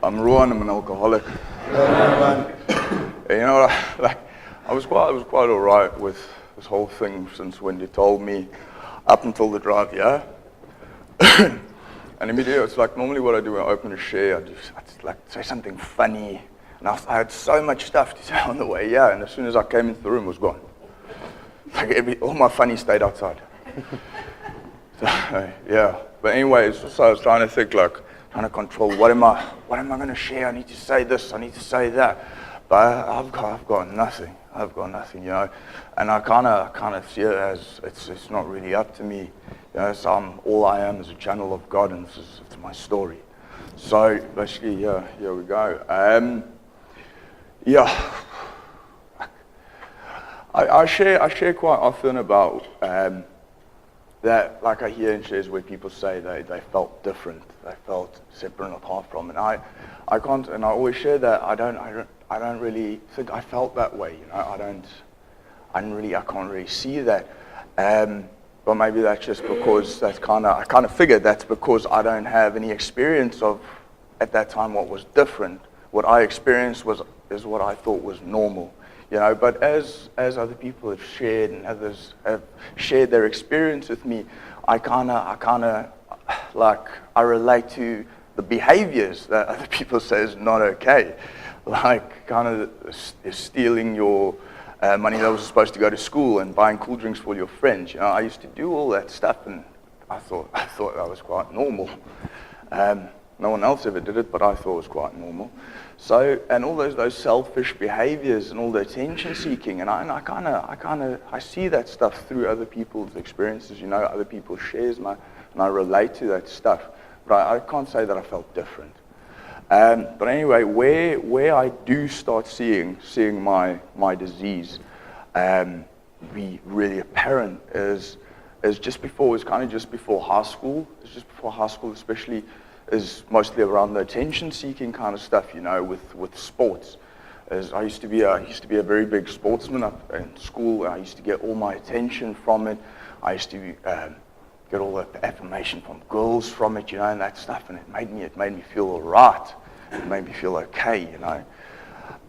I'm Ruan, I'm an alcoholic. You know, like, I was quite all right with this whole thing since when you told me up until the drive here. And immediately, it's like normally what I do when I open a share, I'd like say something funny. And I had so much stuff to say on the way here, and as soon as I came into the room, it was gone. Like all my funny stayed outside. So, yeah. But anyways, so I was trying to think, like, trying to control what am I going to share? I need to say this, I need to say that. But I've got nothing. I've got nothing, you know. And I kind of see it as it's not really up to me. You know, so all I am is a channel of God, and it's my story. So basically, yeah, here we go. Yeah. I share quite often about that, like I hear in shares where people say they felt different, they felt separate and apart from, and I can't, and I always share that I don't really think I felt that way, you know. I can't really see that, but maybe that's just because I kind of figured that's because I don't have any experience of at that time what was different. What I experienced is what I thought was normal. You know, but as other people have shared and others have shared their experience with me, I relate to the behaviors that other people say is not okay. Like kind of stealing your money that was supposed to go to school and buying cool drinks for your friends. You know, I used to do all that stuff, and I thought that was quite normal. No one else ever did it, but I thought it was quite normal. So, and all those selfish behaviors and all the attention seeking, and I see that stuff through other people's experiences. You know, other people's shares, and I relate to that stuff. But I can't say that I felt different. But anyway, where I do start seeing my disease be really apparent is just before high school. It's just before high school, especially. Is mostly around the attention-seeking kind of stuff, you know, with sports. As I used to be a very big sportsman up in school. I used to get all my attention from it. I used to get all the affirmation from girls from it, you know, and that stuff. And it made me feel all right. It made me feel okay, you know,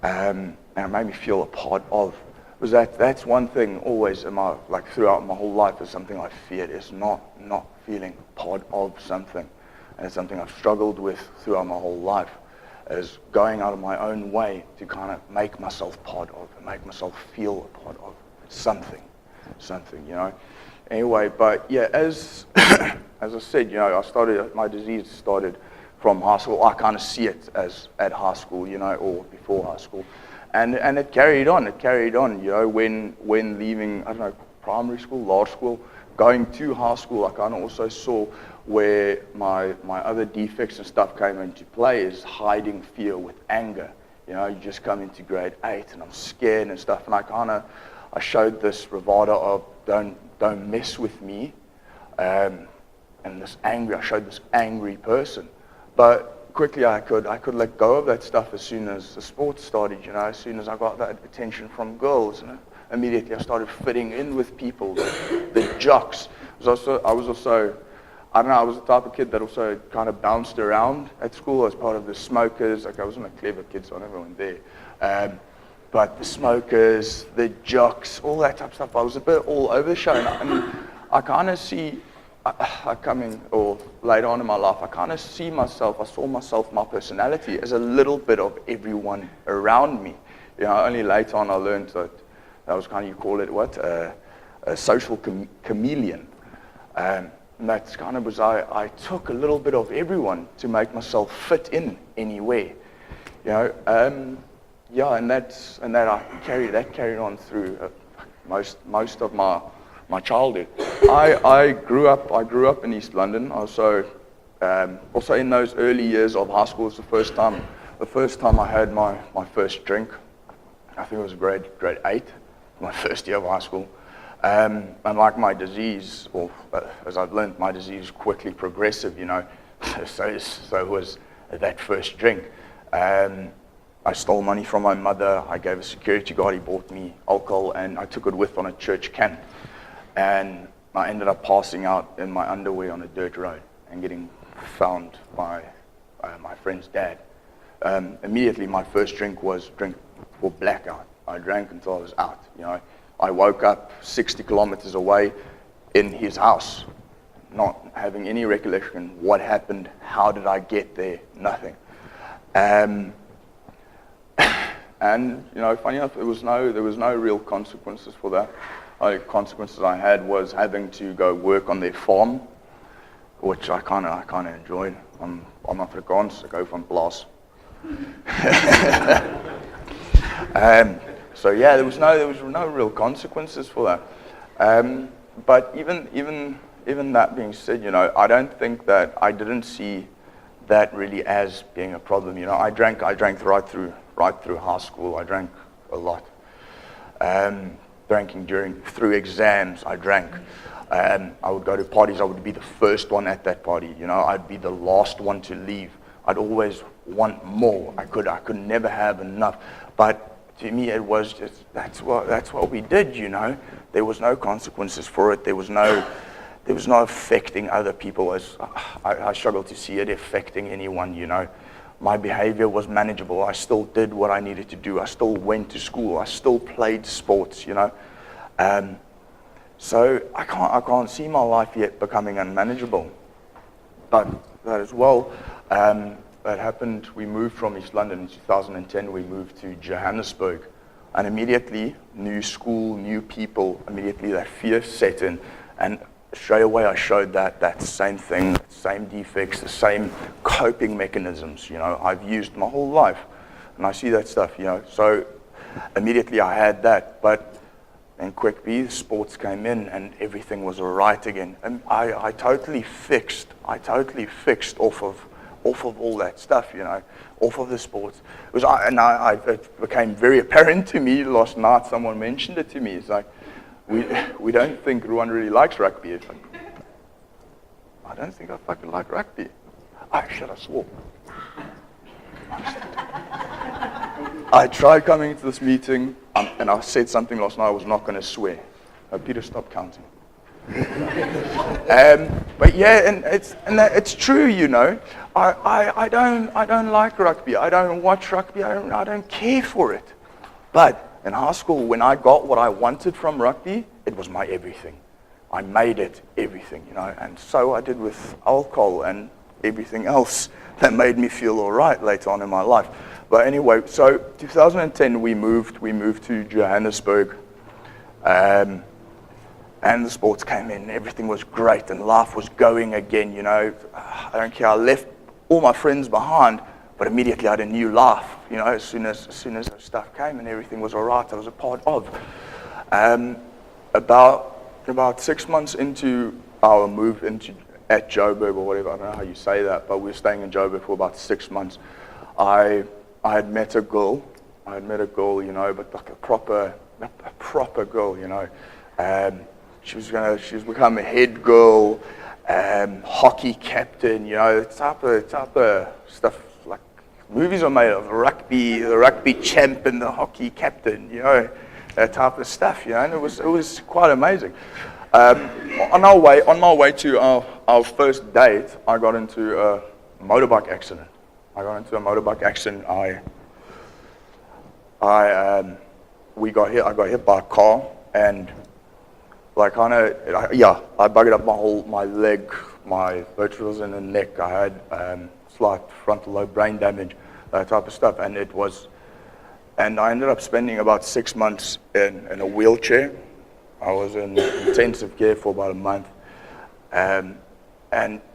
and it made me feel a part of. Was that's one thing always throughout my whole life is something I feared, is not feeling part of something. And it's something I've struggled with throughout my whole life, is going out of my own way to kind of make myself part of, and make myself feel a part of something, you know. Anyway, but yeah, as I said, you know, my disease started from high school. I kind of see it as at high school, you know, or before high school, and it carried on. You know, when leaving, I don't know, primary school, large school, going to high school, I kind of also saw where my other defects and stuff came into play, is hiding fear with anger. You know, you just come into grade 8 and I'm scared and stuff, and I showed this bravado of don't mess with me, and I showed this angry person. But quickly I could let go of that stuff as soon as the sports started, you know, as soon as I got that attention from girls, and immediately I started fitting in with people, the jocks. I was also I was the type of kid that also kind of bounced around at school. I was part of the smokers. Like, I wasn't a clever kid, so I never went there. But the smokers, the jocks, all that type of stuff, I was a bit all over the show. And I kind of see, or later on in my life, I saw myself, my personality, as a little bit of everyone around me. You know, only later on I learned that was kind of, you call it what? A social chameleon. And that's kind of was I took a little bit of everyone to make myself fit in anywhere, you know. And that I carried on through most of my childhood. I grew up in East London. Also in those early years of high school, it was the first time I had my first drink. I think it was grade 8, my first year of high school. And like my disease, or as I've learned, my disease is quickly progressive, you know. So was that first drink. I stole money from my mother. I gave a security guard. He bought me alcohol, and I took it with on a church camp. And I ended up passing out in my underwear on a dirt road and getting found by my friend's dad. immediately my first drink was drink for blackout. I drank until I was out. I woke up 60 kilometers away in his house, not having any recollection what happened, how did I get there, nothing. And funny enough, there was no real consequences for that. The only consequences I had was having to go work on their farm, which I kind of enjoyed. I'm Afrikaans, I go from Blaas. So yeah, there was no real consequences for that. But even that being said, I don't think that I didn't see that really as being a problem. I drank right through high school. I drank a lot. Drinking through exams, I drank. I would go to parties. I would be the first one at that party. I'd be the last one to leave. I'd always want more. I could never have enough. But to me, it was just that's what we did. There was no consequences for it. There was no affecting other people. As I struggle to see it affecting anyone. My behavior was manageable. I still did what I needed to do. I still went to school. I still played sports. So I can't see my life yet becoming unmanageable. But that as well. That happened, we moved from East London in 2010, we moved to Johannesburg. And immediately, new school, new people, immediately that fear set in. And straight away I showed that same thing, same defects, the same coping mechanisms, I've used my whole life. And I see that stuff, So immediately I had that. But then quickly, sports came in and everything was all right again. And I totally fixed off of all that stuff, off of the sports. It became very apparent to me last night. Someone mentioned it to me. It's like, we don't think Ruan really likes rugby. It's like, I don't think I fucking like rugby. I swore. I tried coming into this meeting, and I said something last night I was not going to swear. Peter, stop counting. But yeah, and it's true, I don't like rugby. I don't watch rugby. I don't care for it. But in high school, when I got what I wanted from rugby, it was my everything. I made it everything, And so I did with alcohol and everything else that made me feel all right later on in my life. But anyway, so 2010 we moved to Johannesburg. And the sports came in, everything was great, and life was going again, I don't care, I left all my friends behind, but immediately I had a new life, as soon as the stuff came and everything was all right, I was a part of. About 6 months into our move at Joburg, or whatever, I don't know how you say that, but we were staying in Joburg for about 6 months. I had met a girl, but like a proper girl, She was become a head girl, hockey captain, the type of stuff like movies are made of. The rugby champ and the hockey captain, that type of stuff, and it was quite amazing. On my way to our first date, I got into a motorbike accident. I got hit by a car, and I bugged up my leg, my vertebrals in the neck. I had slight frontal lobe brain damage, that type of stuff, and I ended up spending about 6 months in a wheelchair. I was in intensive care for about a month, and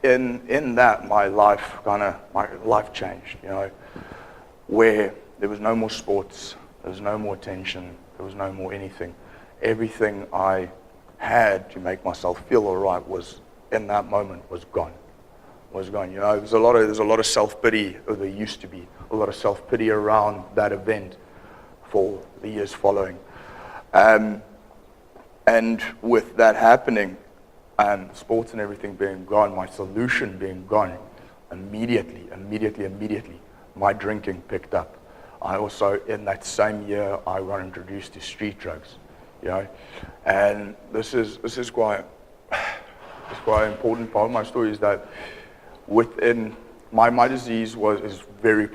in that my life changed. Where there was no more sports, there was no more tension, there was no more anything. Everything I had to make myself feel all right was in that moment was gone. There's a lot of self-pity, or there used to be a lot of self-pity around that event for the years following. And with that happening, and sports and everything being gone, my solution being gone, immediately, my drinking picked up. I also, in that same year, I got introduced to street drugs. And this is quite an important part of my story, is that within my disease is very,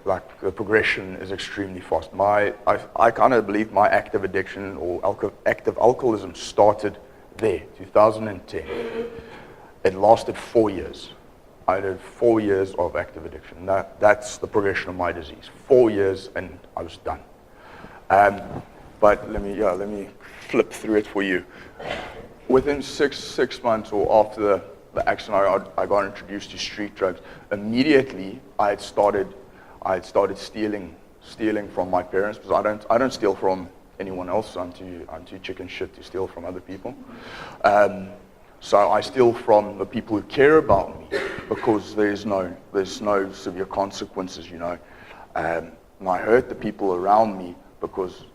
like the progression is extremely fast. I kind of believe my active addiction or active alcoholism started there, 2010. It lasted 4 years. I did 4 years of active addiction. That's the progression of my disease. 4 years and I was done. But let me flip through it for you. Within six months or after the accident, I got introduced to street drugs. Immediately, I had started stealing from my parents, because I don't steal from anyone else. I'm too chicken shit to steal from other people. So I steal from the people who care about me, because there's no severe consequences, you know. And I hurt the people around me because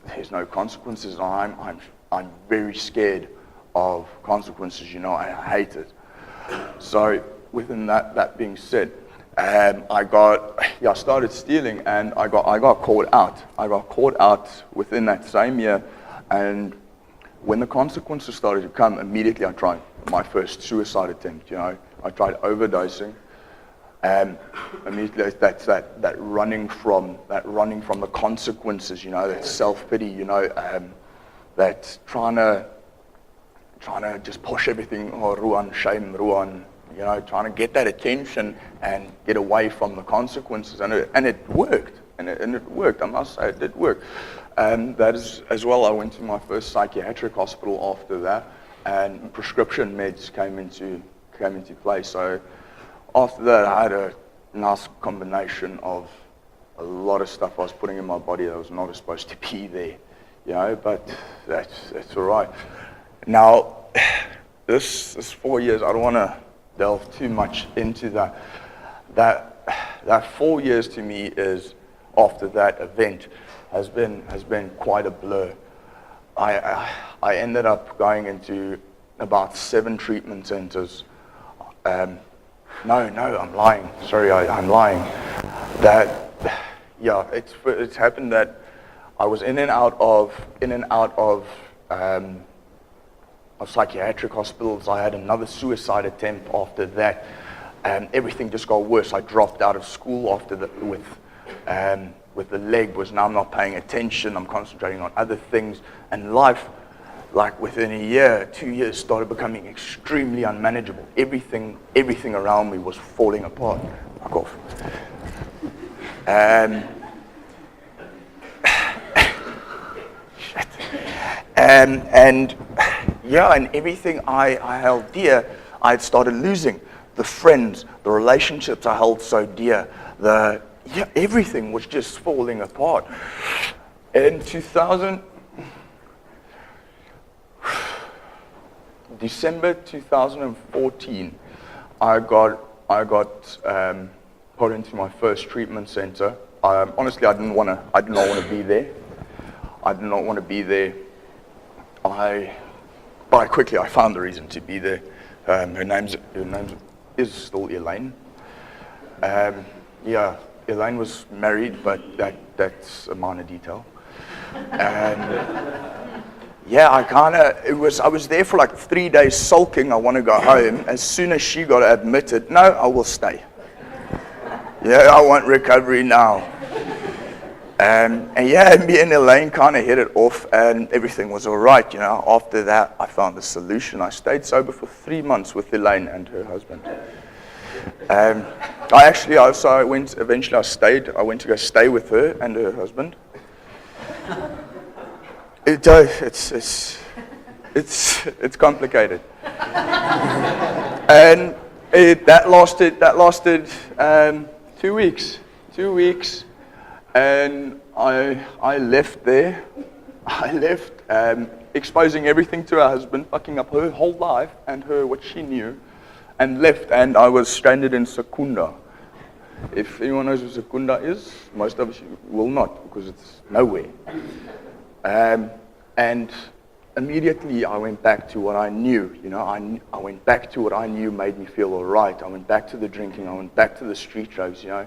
there's no consequences. I'm very scared of consequences, you know. I hate it. So within that being said, I started stealing, and I got caught out. I got caught out within that same year, and when the consequences started to come, immediately I tried my first suicide attempt. You know, I tried overdosing, and immediately that's that running from the consequences. You know, that self-pity. You know, that trying to just push everything. Oh, Ruan, shame, Ruan. You know, trying to get that attention and get away from the consequences, and it worked. And it worked. I must say, it did work. And that is, as well, I went to my first psychiatric hospital after that, and prescription meds came into play. So after that, I had a nice combination of a lot of stuff I was putting in my body that was not supposed to be there, you know. But that's all right. Now, this 4 years, I don't want to delve too much into that. That 4 years to me is, after that event, has been quite a blur. I ended up going into about 7 treatment centers. No, I'm lying. Sorry, I'm lying. It's happened that I was in and out of psychiatric hospitals. I had another suicide attempt after that, and everything just got worse. I dropped out of school after that with the leg, was now I'm not paying attention. I'm concentrating on other things, and life, like within a year, 2 years, started becoming extremely unmanageable. Everything around me was falling apart. Fuck off. Shit. And everything I held dear, I had started losing. The friends, the relationships I held so dear, everything was just falling apart. In December 2014, I got put into my first treatment center. Honestly, I did not want to be there. I did not want to be there. But quickly I found the reason to be there. Her name is still Elaine. Elaine was married, but that's a minor detail. I was there for like 3 days sulking. I want to go home. As soon as she got admitted, no, I will stay. I want recovery now. And me and Elaine kind of hit it off, and everything was all right. You know, after that, I found a solution. I stayed sober for 3 months with Elaine and her husband. I went to go stay with her and her husband. It's complicated. And that lasted 2 weeks. 2 weeks. And I left there. I left, exposing everything to her husband, fucking up her whole life and what she knew, and left. And I was stranded in Secunda. If anyone knows what Secunda is, most of us will not, because it's nowhere. And immediately I went back to what I knew. You know, I went back to what I knew made me feel all right. I went back to the drinking. I went back to the street drugs. You know,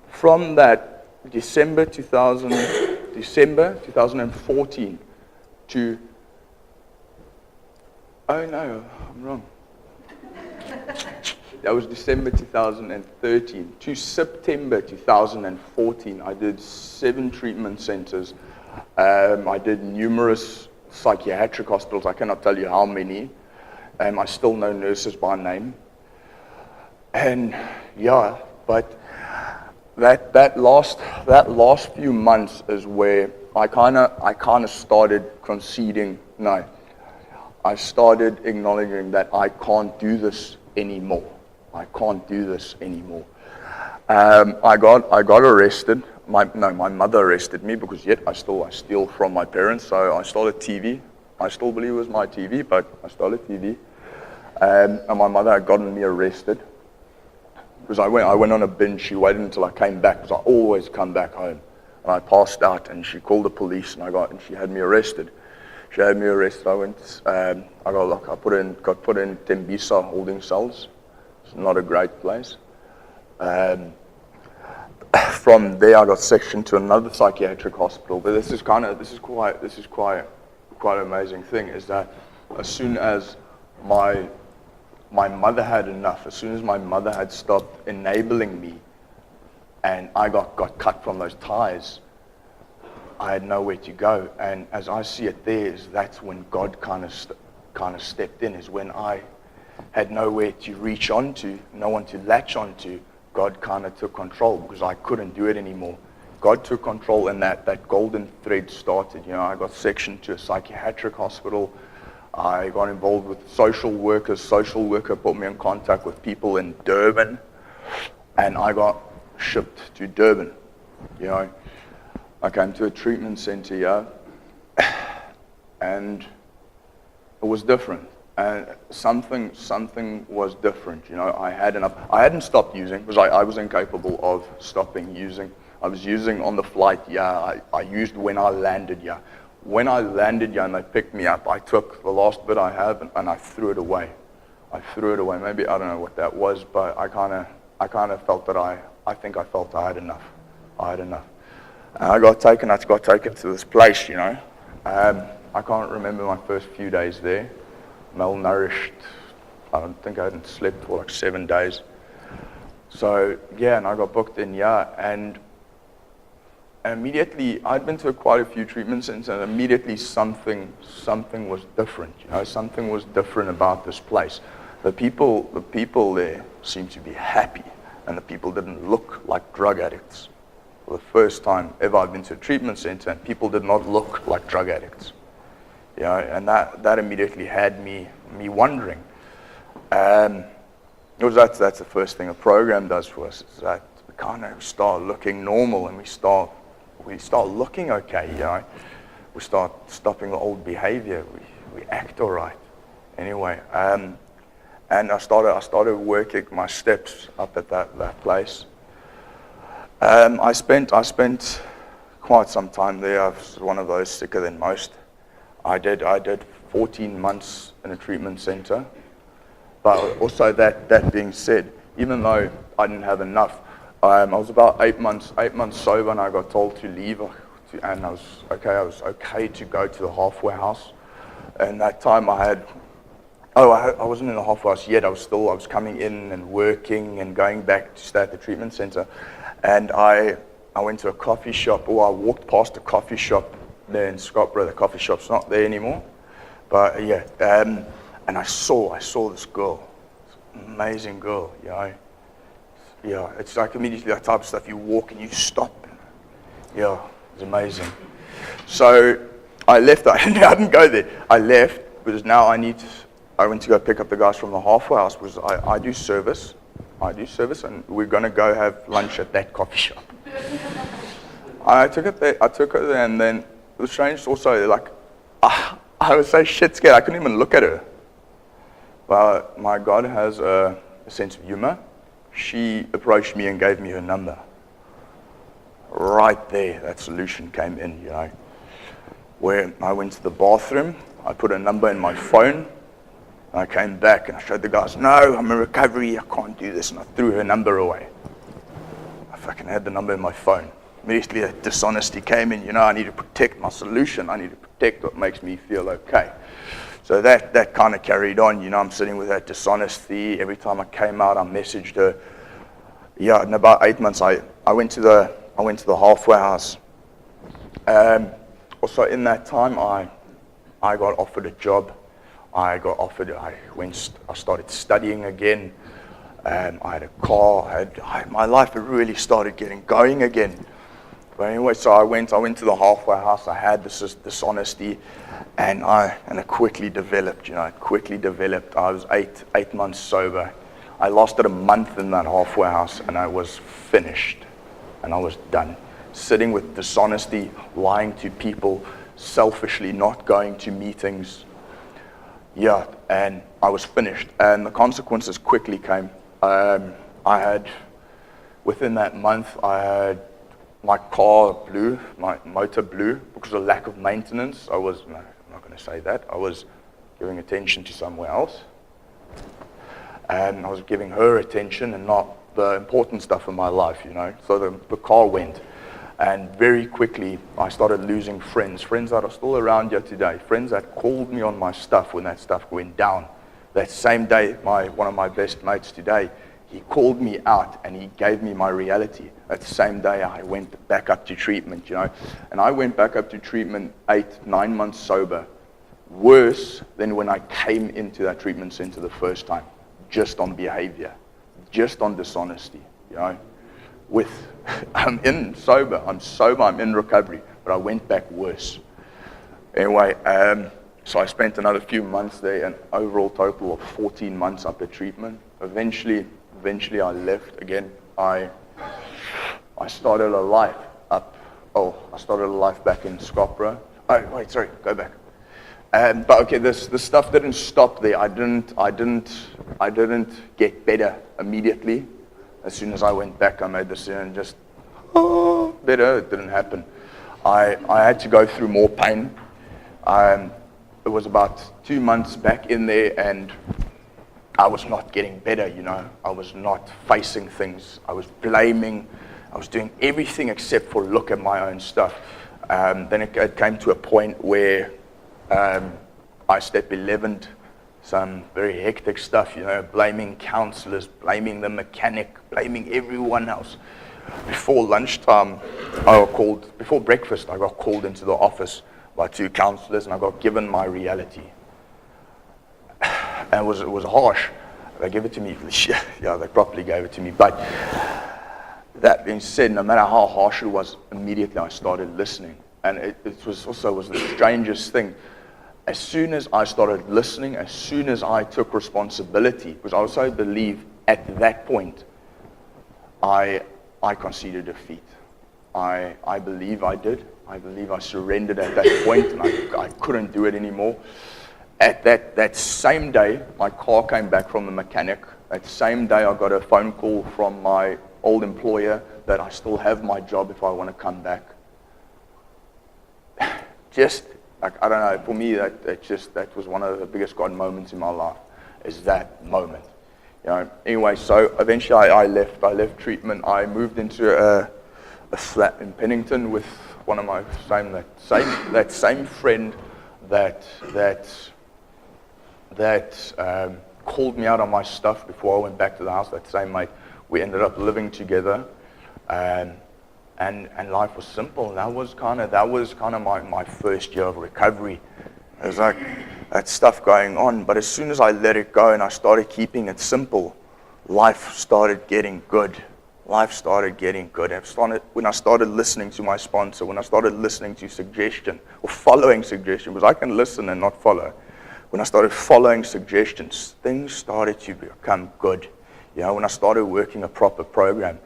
from that December 2014 to, oh no, I'm wrong. that was December 2013 to September 2014. I did 7 treatment centers. I did numerous psychiatric hospitals. I cannot tell you how many. I still know nurses by name. And yeah, but that last few months is where I kind of started conceding. No, I started acknowledging that I can't do this anymore. I can't do this anymore. I got arrested. My mother arrested me because yet I steal from my parents. So I stole a TV. I still believe it was my TV, but I stole a TV. And my mother had gotten me arrested because I went on a binge. She waited until I came back because I always come back home. And I passed out, and she called the police, and she had me arrested. She had me arrested. I went. I got put in Tembisa holding cells. It's not a great place. From there, I got sectioned to another psychiatric hospital. But this is quite an amazing thing. Is that as soon as my mother had enough, as soon as my mother had stopped enabling me, and I got cut from those ties, I had nowhere to go. And as I see it, that's when God kind of stepped in. Is when I had nowhere to reach onto, no one to latch onto. God kind of took control because I couldn't do it anymore. God took control, and that golden thread started. I got sectioned to a psychiatric hospital. I got involved with social workers. Social worker put me in contact with people in Durban, and I got shipped to Durban. I came to a treatment center, and it was different. And something was different. I had enough. I hadn't stopped using because I was incapable of stopping using. I was using on the flight. I used when I landed. When I landed, and they picked me up, I took the last bit I had and I threw it away. Maybe I don't know what that was, but I kind of felt that I think I felt I had enough. And I got taken to this place. I can't remember my first few days there. Malnourished. I don't think I hadn't slept for like 7 days. So and I got booked in and immediately I'd been to quite a few treatment centers, and immediately something was different. Something was different about this place. The people there seemed to be happy, and the people didn't look like drug addicts. For the first time ever, I've been to a treatment center, and people did not look like drug addicts. And that immediately had me wondering. Because that's the first thing a program does for us, is that we kind of start looking normal, and we start looking okay. We start stopping the old behavior. We act all right. Anyway, and I started working my steps up at that place. I spent quite some time there. I was one of those sicker than most. I did 14 months in a treatment center. But also that being said, even though I didn't have enough, I was about 8 months sober, and I got told to leave, and I was okay to go to the halfway house. And that time I wasn't in the halfway house yet. I was coming in and working and going back to stay at the treatment center. And I went to a coffee shop, or I walked past a coffee shop there in Scottsboro. The coffee shop's not there anymore, but and I saw this girl, this amazing girl. It's like immediately that type of stuff. You walk and you stop. It's amazing. So I left. I didn't go there. I left because now I went to go pick up the guys from the halfway house because I do service, and we're gonna go have lunch at that coffee shop. I took her there, and then it was strange also, like, I was so shit scared, I couldn't even look at her. But my God has a sense of humor. She approached me and gave me her number. Right there, that solution came in, where I went to the bathroom, I put her number in my phone, and I came back and I showed the guys, no, I'm in recovery, I can't do this, and I threw her number away. I fucking had the number in my phone. Immediately that dishonesty came in, I need to protect my solution. I need to protect what makes me feel okay. So that kind of carried on. I'm sitting with that dishonesty. Every time I came out, I messaged her. Yeah, in about 8 months, I went to the halfway house. Also, in that time, I got offered a job. I started studying again. I had a car. My life had really started getting going again. But anyway, so I went to the halfway house. I had this dishonesty, and it quickly developed. It quickly developed. I was eight months sober. I lasted a month in that halfway house, and I was finished, and I was done. Sitting with dishonesty, lying to people, selfishly not going to meetings. Yeah, and I was finished, and the consequences quickly came. Within that month, I had my car blew, my motor blew because of lack of maintenance. I'm not going to say that. I was giving attention to somewhere else. And I was giving her attention and not the important stuff in my life, So the car went. And very quickly, I started losing friends that are still around here today, friends that called me on my stuff when that stuff went down. That same day, one of my best mates today, he called me out and he gave me my reality. That same day, I went back up to treatment, And I went back up to treatment 8-9 months sober, worse than when I came into that treatment center the first time, just on behavior, just on dishonesty, I'm sober, I'm in recovery, but I went back worse. Anyway, so I spent another few months there, an overall total of 14 months up at treatment. Eventually I left again. I started a life back in Scarborough. Oh, wait, sorry, go back. But okay, the stuff didn't stop there. I didn't get better immediately. As soon as I went back, I made the decision, just better. It didn't happen. I had to go through more pain. It was about 2 months back in there, and I was not getting better, I was not facing things. I was blaming. I was doing everything except for look at my own stuff. Then it came to a point where I step 11'd some very hectic stuff, blaming counselors, blaming the mechanic, blaming everyone else. Before lunchtime, before breakfast, I got called into the office by 2 counselors, and I got given my reality. And it was harsh. They gave it to me. Yeah, they properly gave it to me. But that being said, no matter how harsh it was, immediately I started listening. And it was the strangest thing. As soon as I started listening, as soon as I took responsibility, because I also believe at that point, I conceded defeat. I believe I did. I believe I surrendered at that point, and I couldn't do it anymore. At that same day, my car came back from the mechanic. That same day, I got a phone call from my old employer that I still have my job if I want to come back. Just, I don't know, for me, that was one of the biggest God moments in my life, is that moment. Anyway, so eventually I left treatment. I moved into a flat in Pennington with one of my same friend that called me out on my stuff before I went back to the house. That same mate, we ended up living together, and life was simple. And that was kind of my first year of recovery. It was like that stuff going on, but as soon as I let it go and I started keeping it simple, life started getting good. Life started getting good. When I started listening to my sponsor, when I started listening to suggestion or following suggestion, because I can listen and not follow. When I started following suggestions, things started to become good. When I started working a proper program.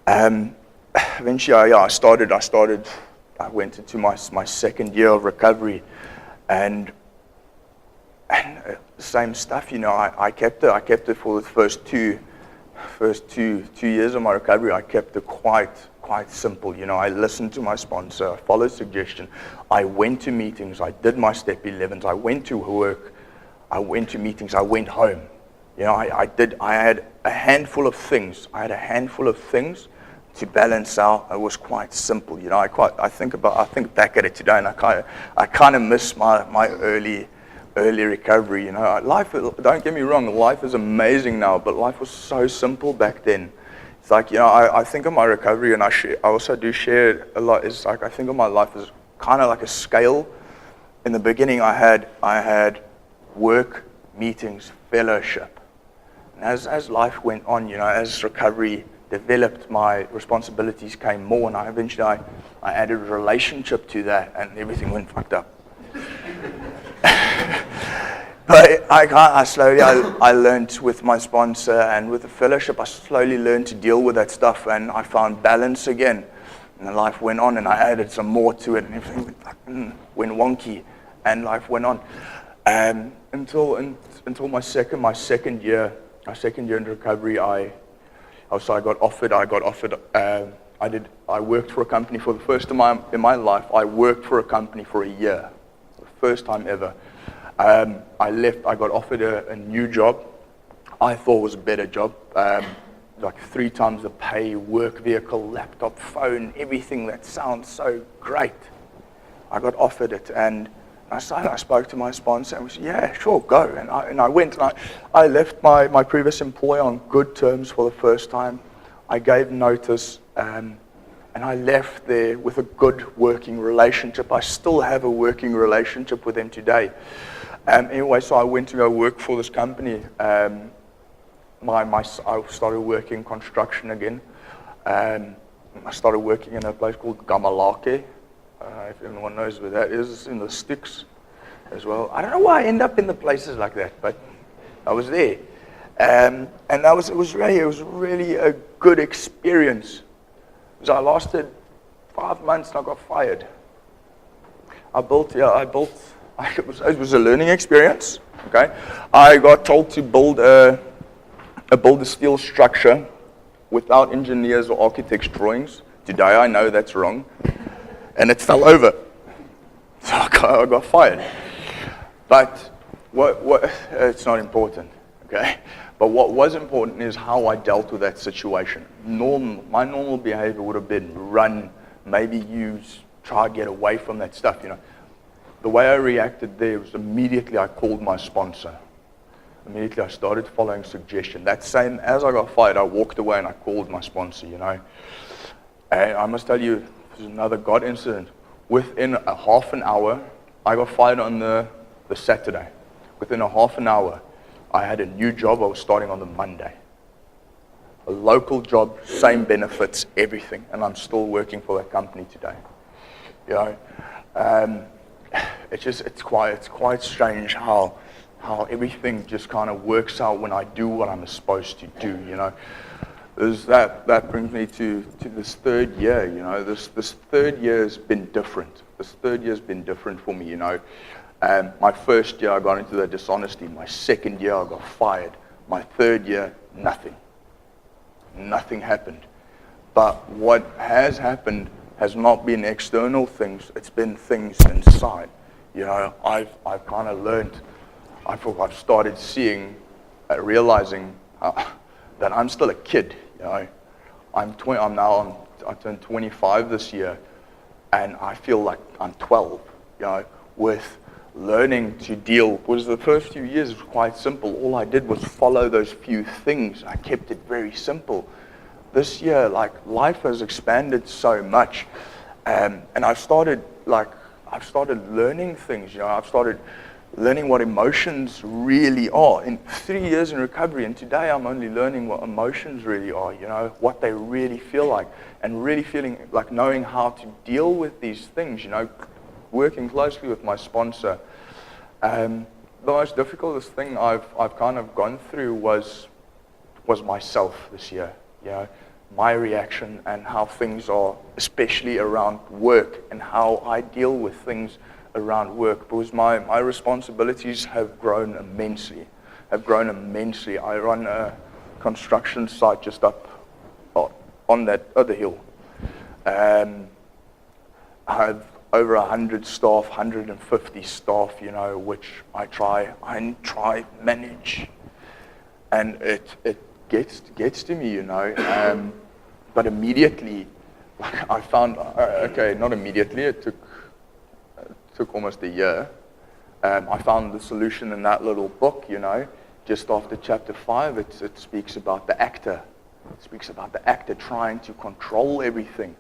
Eventually, I went into my second year of recovery, and the same stuff. I kept it for the first two years of my recovery. I kept it quite simple. I listened to my sponsor. I followed suggestion. I went to meetings. I did my step 11s. I went to work. I went to meetings. I went home. I had a handful of things. To balance out. It was quite simple. I think back at it today, and I kind of miss my early early recovery, life, don't get me wrong, life is amazing now, but life was so simple back then. It's like, I think of my recovery, and I also do share a lot, it's like I think of my life as kind of like a scale. In the beginning, I had work, meetings, fellowship. And as life went on, as recovery developed, my responsibilities came more, and eventually I added a relationship to that, and everything went fucked up. But I slowly learned with my sponsor and with the fellowship, I slowly learned to deal with that stuff, and I found balance again. And then life went on, and I added some more to it, and everything went wonky, and life went on. Until my second year in recovery, I worked for a company for the first time in my life. I worked for a company for a year, the first time ever. I left. I got offered a new job. I thought was a better job, like 3 times the pay, work vehicle, laptop, phone, everything that sounds so great. I got offered it, and I spoke to my sponsor, and we said, "Yeah, sure, go." And I went, and I left my previous employer on good terms for the first time. I gave notice, and I left there with a good working relationship. I still have a working relationship with them today. Anyway, so I went to go work for this company. I started working construction again. I started working in a place called Gamalake. If anyone knows where that is, it's in the sticks as well. I don't know why I end up in the places like that, but I was there. And it was really a good experience. Because I lasted 5 months and I got fired. It was a learning experience. Okay, I got told to build a steel structure without engineers or architects' drawings. Today I know that's wrong, and it fell over, so I got fired. But what it's not important, okay? But what was important is how I dealt with that situation. My normal behavior would have been run, maybe try to get away from that stuff, The way I reacted there was immediately I called my sponsor. Immediately I started following suggestion. That same, as I got fired, I walked away and I called my sponsor, And I must tell you, this is another God incident. Within a half an hour, I got fired on the Saturday. Within a half an hour, I had a new job. I was starting on the Monday. A local job, same benefits, everything. And I'm still working for that company today. It's quite strange how everything just kind of works out when I do what I'm supposed to do, That brings me to this third year, This third year has been different. This third year has been different for me, My first year I got into the dishonesty. My second year I got fired. My third year, nothing. Nothing happened. But what has happened has not been external things. It's been things inside. I've kind of learned. I've started seeing, realizing that I'm still a kid. I turned 25 this year, and I feel like I'm 12. With learning to deal. Because the first few years was quite simple. All I did was follow those few things. I kept it very simple. This year, life has expanded so much, and I've started learning things. I've started learning what emotions really are. In 3 years in recovery, and today I'm only learning what emotions really are. What they really feel like, and really feeling like knowing how to deal with these things. Working closely with my sponsor. The most difficult thing I've kind of gone through was myself this year. My reaction and how things are, especially around work, and how I deal with things around work, because my responsibilities have grown immensely. I run a construction site just up on that other hill. I have over 100 staff, 150 staff, which I try manage, and it gets to me, but immediately, I found, not immediately, it took almost a year, I found the solution in that little book, just after chapter 5. It speaks about the actor. It speaks about the actor trying to control everything.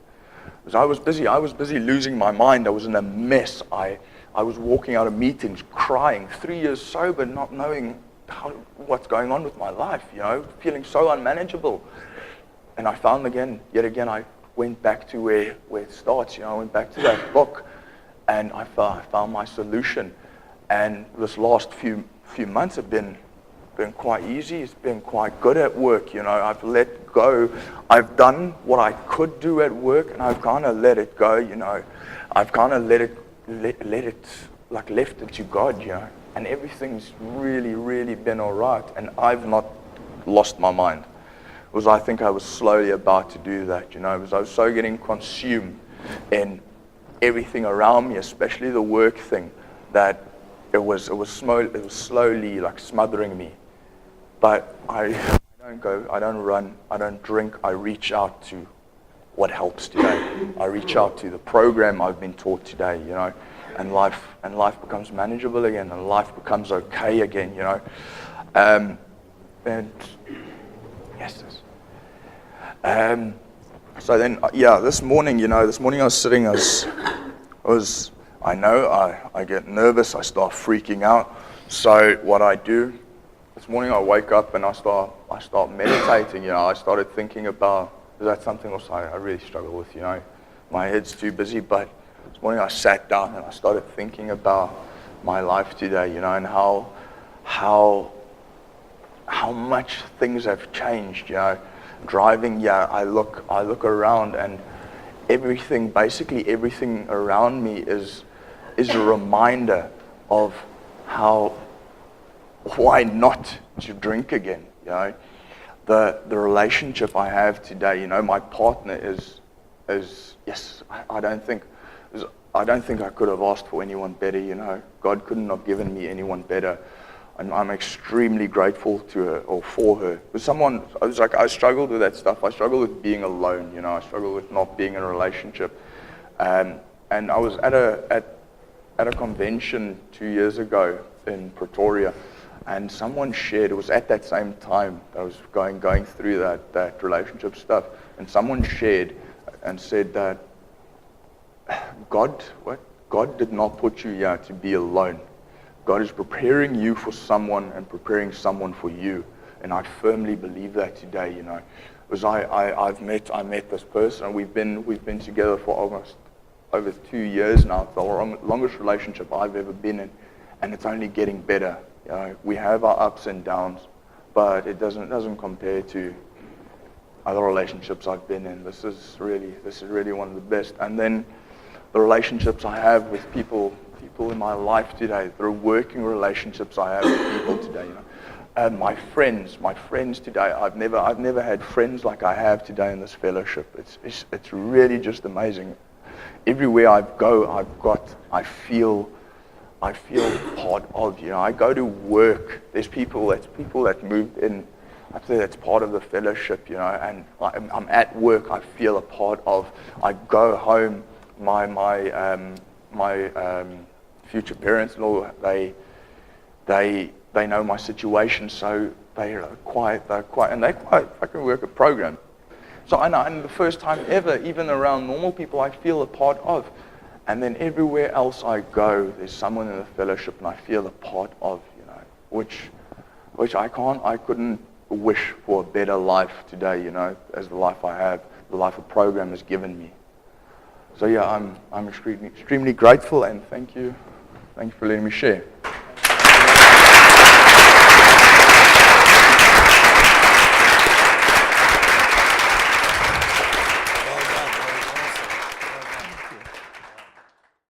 Because I was busy losing my mind. I was in a mess. I was walking out of meetings crying, 3 years sober, not knowing what's going on with my life, feeling so unmanageable. And I found yet again, I went back to where it starts, I went back to that book, and I found my solution. And this last few months have been quite easy. It's been quite good at work, I've let go. I've done what I could do at work, and I've kind of let it go, I've kind of let it, like, left it to God, and everything's really, really been all right, and I've not lost my mind. Because I think I was slowly about to do that, because I was so getting consumed in everything around me, especially the work thing, that it was slowly like smothering me. But I don't run, I don't drink, I reach out to what helps today. I reach out to the program I've been taught today, and life becomes manageable again, and life becomes okay again, and yes. So then, this morning I was sitting, I get nervous, I start freaking out. So what I do, this morning I wake up and I start meditating, I started thinking about, that's something else I really struggle with, my head's too busy, but this morning I sat down and I started thinking about my life today, and how much things have changed, Driving, I look around, and basically everything around me is a reminder of why not to drink again, The relationship I have today, my partner is yes, I don't think I could have asked for anyone better, God couldn't have given me anyone better. And I'm extremely grateful to her, or for her. I struggled with that stuff. I struggled with being alone, I struggled with not being in a relationship. And I was at a convention 2 years ago in Pretoria, and someone shared, it was at that same time I was going through that relationship stuff, and someone shared and said that God did not put you here to be alone. God is preparing you for someone and preparing someone for you. And I firmly believe that today, Because I met this person, and we've been together for almost over 2 years now. It's the longest relationship I've ever been in, and it's only getting better. We have our ups and downs, but it doesn't compare to other relationships I've been in. This is really one of the best. And then the relationships I have with people in my life today, the working relationships I have with people today, my friends today. I've never had friends like I have today in this fellowship. It's really just amazing. Everywhere I go, I feel part of. I go to work. There's people that moved in. I'd say that's part of the fellowship. And I'm at work. I feel a part of. I go home. My future parents-in-law, they know my situation, so they're quite, and I can work a program. So I know, and the first time ever, even around normal people, I feel a part of. And then everywhere else I go, there's someone in the fellowship, and I feel a part of, which I couldn't wish for a better life today, as the life I have, the life a program has given me. So I'm extremely grateful, and thank you for letting me share.